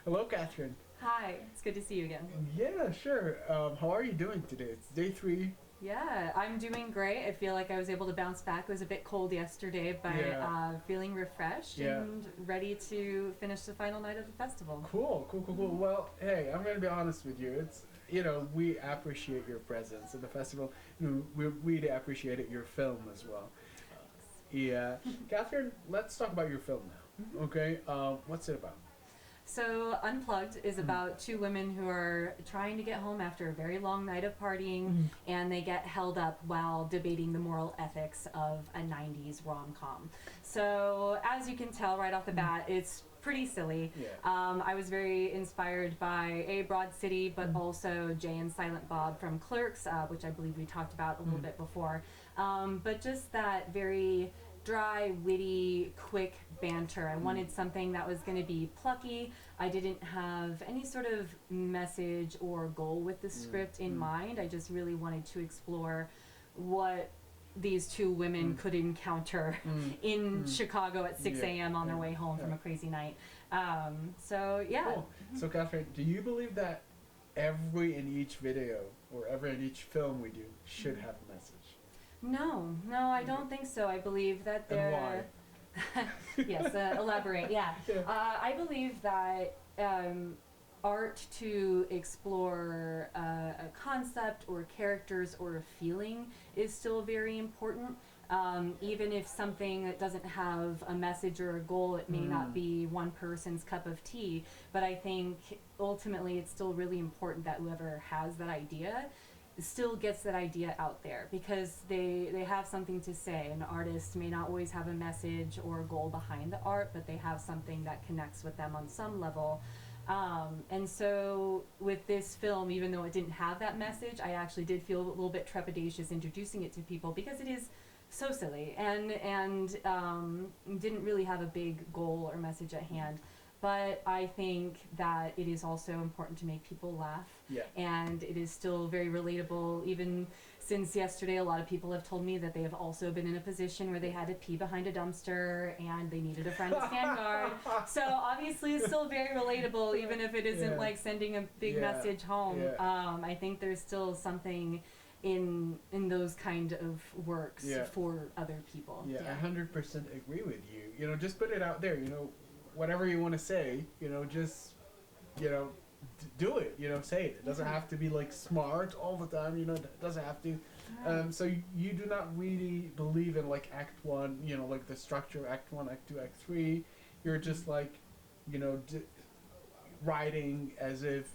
Hello, Catherine. Hi, it's good to see you again. Yeah, sure. How are you doing today? It's day three. Yeah, I'm doing great. I feel like I was able to bounce back. It was a bit cold yesterday, but Yeah. feeling refreshed Yeah. and ready to finish the final night of the festival. Cool, cool, cool, cool. Well, hey, I'm gonna be honest with you. It's we appreciate your presence at the festival. We really appreciated your film as well. Yeah, Catherine. Let's talk about your film now. Okay. What's it about? So, Unplugged is about two women who are trying to get home after a very long night of partying, and they get held up while debating the moral ethics of a 90s rom com. So, as you can tell right off the bat, it's pretty silly. Yeah. I was very inspired by Broad City, but also Jay and Silent Bob from Clerks, which I believe we talked about a little bit before. But just that very dry, witty, quick banter. I wanted something that was going to be plucky. I didn't have any sort of message or goal with the script in mind. I just really wanted to explore what these two women could encounter in Chicago at 6 a.m. on their way home from a crazy night. So, yeah. Cool. So, Catherine, do you believe that every and each video or every and each film we do should have a message? No, I don't think so. I believe that And there. why? Yes, elaborate. Yeah, I believe that art to explore a concept or characters or a feeling is still very important. Even if something that doesn't have a message or a goal, it may not be one person's cup of tea. But I think ultimately it's still really important that whoever has that idea still gets that idea out there, because they have something to say. An artist may not always have a message or a goal behind the art, but they have something that connects with them on some level. And so with this film, even though it didn't have that message, I actually did feel a little bit trepidatious introducing it to people, because it is so silly and didn't really have a big goal or message at hand. But I think that it is also important to make people laugh. Yeah. And it is still very relatable. Even since yesterday, a lot of people have told me that they have also been in a position where they had to pee behind a dumpster and they needed a friend to stand guard. So obviously it's still very relatable, even if it isn't like sending a big message home. I think there's still something in those kind of works for other people. Yeah, 100% agree with you. Just put it out there. Whatever you want to say, just, do it. Say it. It doesn't have to be like smart all the time. It doesn't have to. So you do not really believe in like Act One. Like the structure of Act One, Act Two, Act Three. You're just like, writing as if,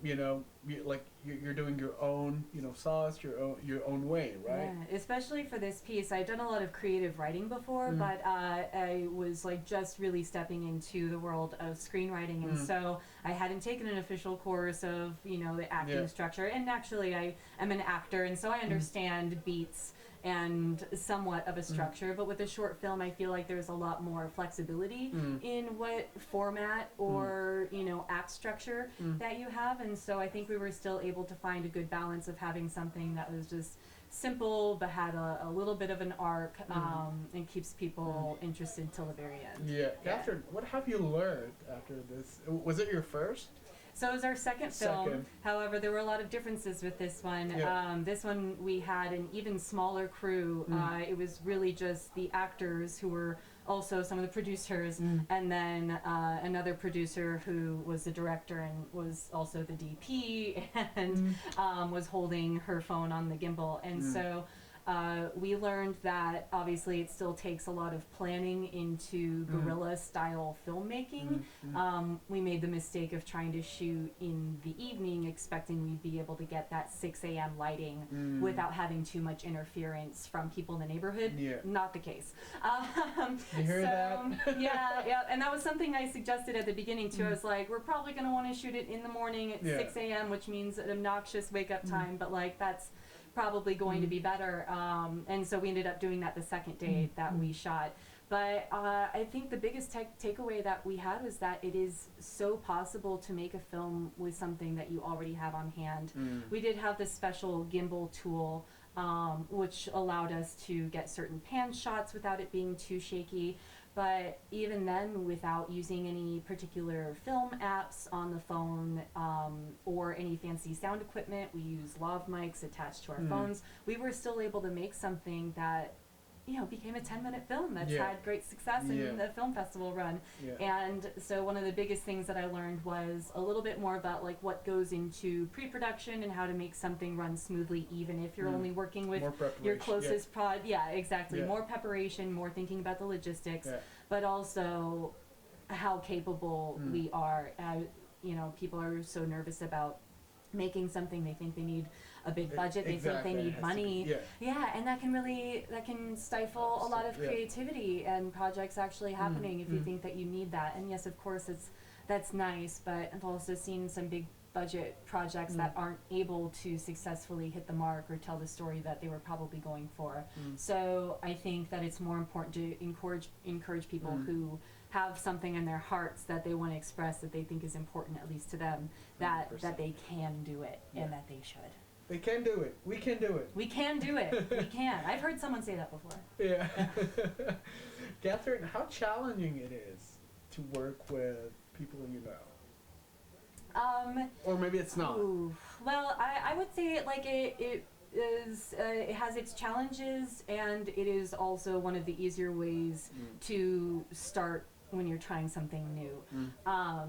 you're doing your own, sauce, your own way, right? Yeah, especially for this piece. I've done a lot of creative writing before, but I was like just really stepping into the world of screenwriting, and so I hadn't taken an official course of, the acting structure. And actually, I am an actor, and so I understand beats and somewhat of a structure. But with a short film, I feel like there's a lot more flexibility in what format or act structure that you have, and so I think we were still able to find a good balance of having something that was just simple but had a little bit of an arc, and keeps people interested till the very end. Yeah. Catherine, what have you learned after this? Was it your first? So it was our second film. However, there were a lot of differences with this one. This one we had an even smaller crew. It was really just the actors who were also some of the producers, and then another producer who was the director and was also the DP, and was holding her phone on the gimbal. And so we learned that obviously it still takes a lot of planning into guerrilla style filmmaking. We made the mistake of trying to shoot in the evening, expecting we'd be able to get that 6 a.m. lighting without having too much interference from people in the neighborhood. Not the case. You hear that? yeah, and that was something I suggested at the beginning too. I was like, we're probably going to want to shoot it in the morning at 6 a.m., which means an obnoxious wake up time, but like that's probably going to be better. And so we ended up doing that the second day that we shot. But I think the biggest takeaway that we had was that it is so possible to make a film with something that you already have on hand. We did have this special gimbal tool, which allowed us to get certain pan shots without it being too shaky. But even then, without using any particular film apps on the phone or any fancy sound equipment, we use lav mics attached to our phones. We were still able to make something that, you know, became a 10-minute film that's had great success in the film festival run. And so one of the biggest things that I learned was a little bit more about like what goes into pre-production and how to make something run smoothly, even if you're only working with your closest prod. Yeah, exactly. More preparation, more thinking about the logistics, but also how capable we are. You know, people are so nervous about making something. They think they need a big budget. They think they need money. And that can stifle a lot of creativity and projects actually happening if you think that you need that. And yes, of course, that's nice, but I've also seen some big budget projects that aren't able to successfully hit the mark or tell the story that they were probably going for. So I think that it's more important to encourage people who have something in their hearts that they want to express, that they think is important, at least to them, that they can do it and that they should. They can do it. We can do it. We can do it. We can. I've heard someone say that before. Yeah. Catherine, how challenging it is to work with people you know? Or maybe it's not. Well, I would say like it is it has its challenges, and it is also one of the easier ways to start when you're trying something new.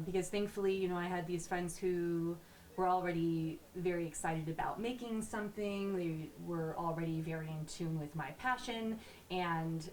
Because thankfully, you know, I had these friends who were already very excited about making something. They were already very in tune with my passion, and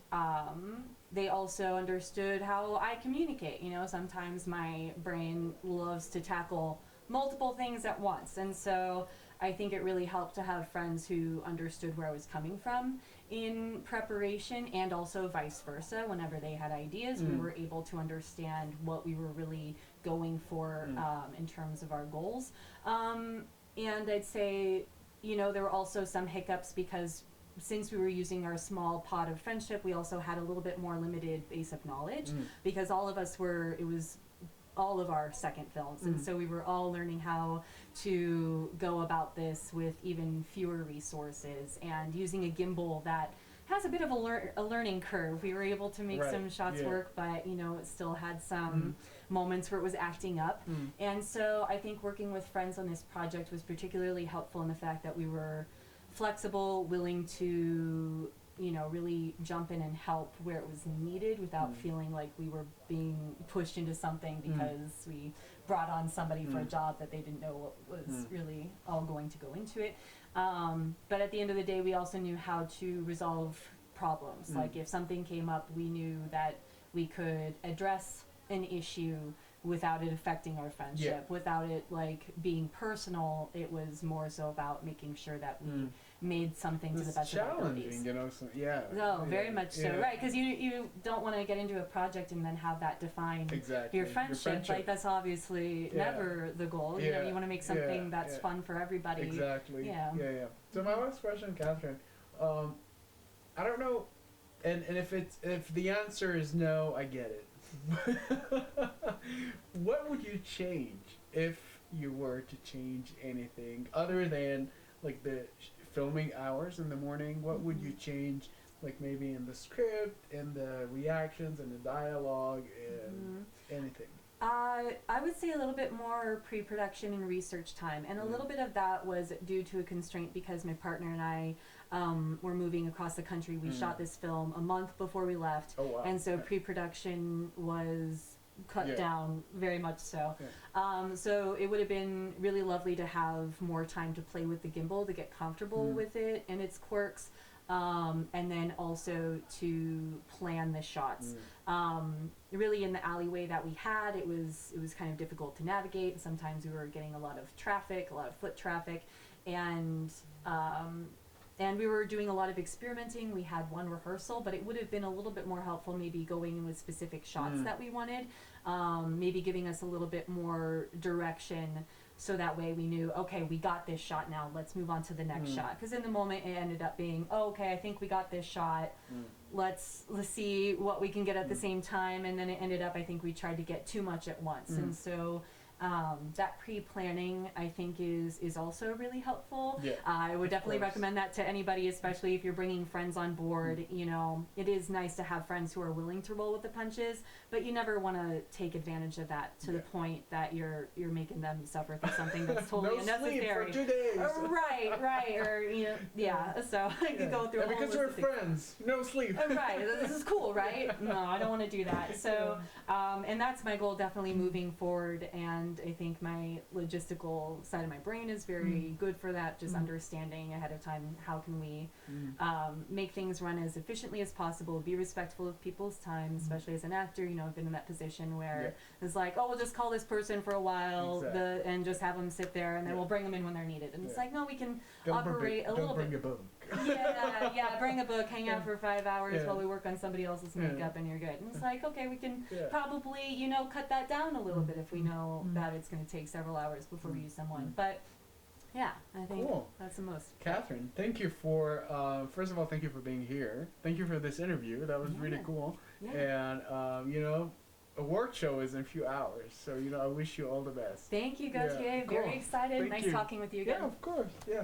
they also understood how I communicate. You know, sometimes my brain loves to tackle multiple things at once, and so I think it really helped to have friends who understood where I was coming from in preparation, and also vice versa. Whenever they had ideas, we were able to understand what we were really going for in terms of our goals. And I'd say, you know, there were also some hiccups because since we were using our small pot of friendship, we also had a little bit more limited base of knowledge because all of us it was all of our second films, and so we were all learning how to go about this with even fewer resources and using a gimbal that has a bit of a learning curve. We were able to make some shots work, but you know, it still had some moments where it was acting up. And so I think working with friends on this project was particularly helpful in the fact that we were flexible, willing to, you know, really jump in and help where it was needed without feeling like we were being pushed into something because we brought on somebody for a job that they didn't know what was really all going to go into it. But at the end of the day, we also knew how to resolve problems. Like if something came up, we knew that we could address an issue without it affecting our friendship, without it like being personal. It was more so about making sure that we made something to the best of our abilities. You know, very much so, right? Because you don't want to get into a project and then have that define your friendship. Like that's obviously never the goal. You know, you want to make something that's fun for everybody. Exactly. Yeah. So my last question, Catherine, I don't know, and if the answer is no, I get it. What would you change if you were to change anything other than like the filming hours in the morning? What would you change, like maybe in the script, in the reactions, in the dialogue, and anything? I would say a little bit more pre-production and research time, and a little bit of that was due to a constraint because my partner and I were moving across the country. We shot this film a month before we left, and so pre-production was cut down very much so. So it would have been really lovely to have more time to play with the gimbal, to get comfortable with it and its quirks, and then also to plan the shots. Really in the alleyway that we had, it was kind of difficult to navigate, and sometimes we were getting a lot of traffic, a lot of foot traffic, and we were doing a lot of experimenting. We had one rehearsal, but it would have been a little bit more helpful maybe going in with specific shots that we wanted, maybe giving us a little bit more direction, so that way we knew, okay, we got this shot now, let's move on to the next shot. Because in the moment it ended up being, oh, okay, I think we got this shot, let's see what we can get at the same time, and then it ended up, I think we tried to get too much at once. And so that pre-planning I think is also really helpful. Yeah, I would definitely course. recommend that to anybody, especially if you're bringing friends on board. You know, it is nice to have friends who are willing to roll with the punches, but you never want to take advantage of that to the point that you're making them suffer through something that's totally no unnecessary. sleep for 2 days. Right, or you know, yeah. So I could go through. And because we're friends, no sleep. Right, this is cool, right? No, I don't want to do that. So, and that's my goal definitely moving forward. And I think my logistical side of my brain is very good for that. Just understanding ahead of time how can we make things run as efficiently as possible, be respectful of people's time, especially as an actor. You know, I've been in that position where it's like, oh, we'll just call this person for a while, and just have them sit there, and then we'll bring them in when they're needed. And it's like, no, we can operate a little bit. Don't bring a book. Yeah, bring a book, hang out for 5 hours while we work on somebody else's makeup, and you're good. And it's like, okay, we can probably, you know, cut that down a little bit if we know that it's going to take several hours before we use someone. But yeah, I think that's the most. Catherine, thank you for, first of all, thank you for being here. Thank you for this interview. That was really cool. And, you know, award show is in a few hours. So, you know, I wish you all the best. Thank you, Gauthier. Very excited. Thank nice you. talking with you again. Yeah, of course. Yeah.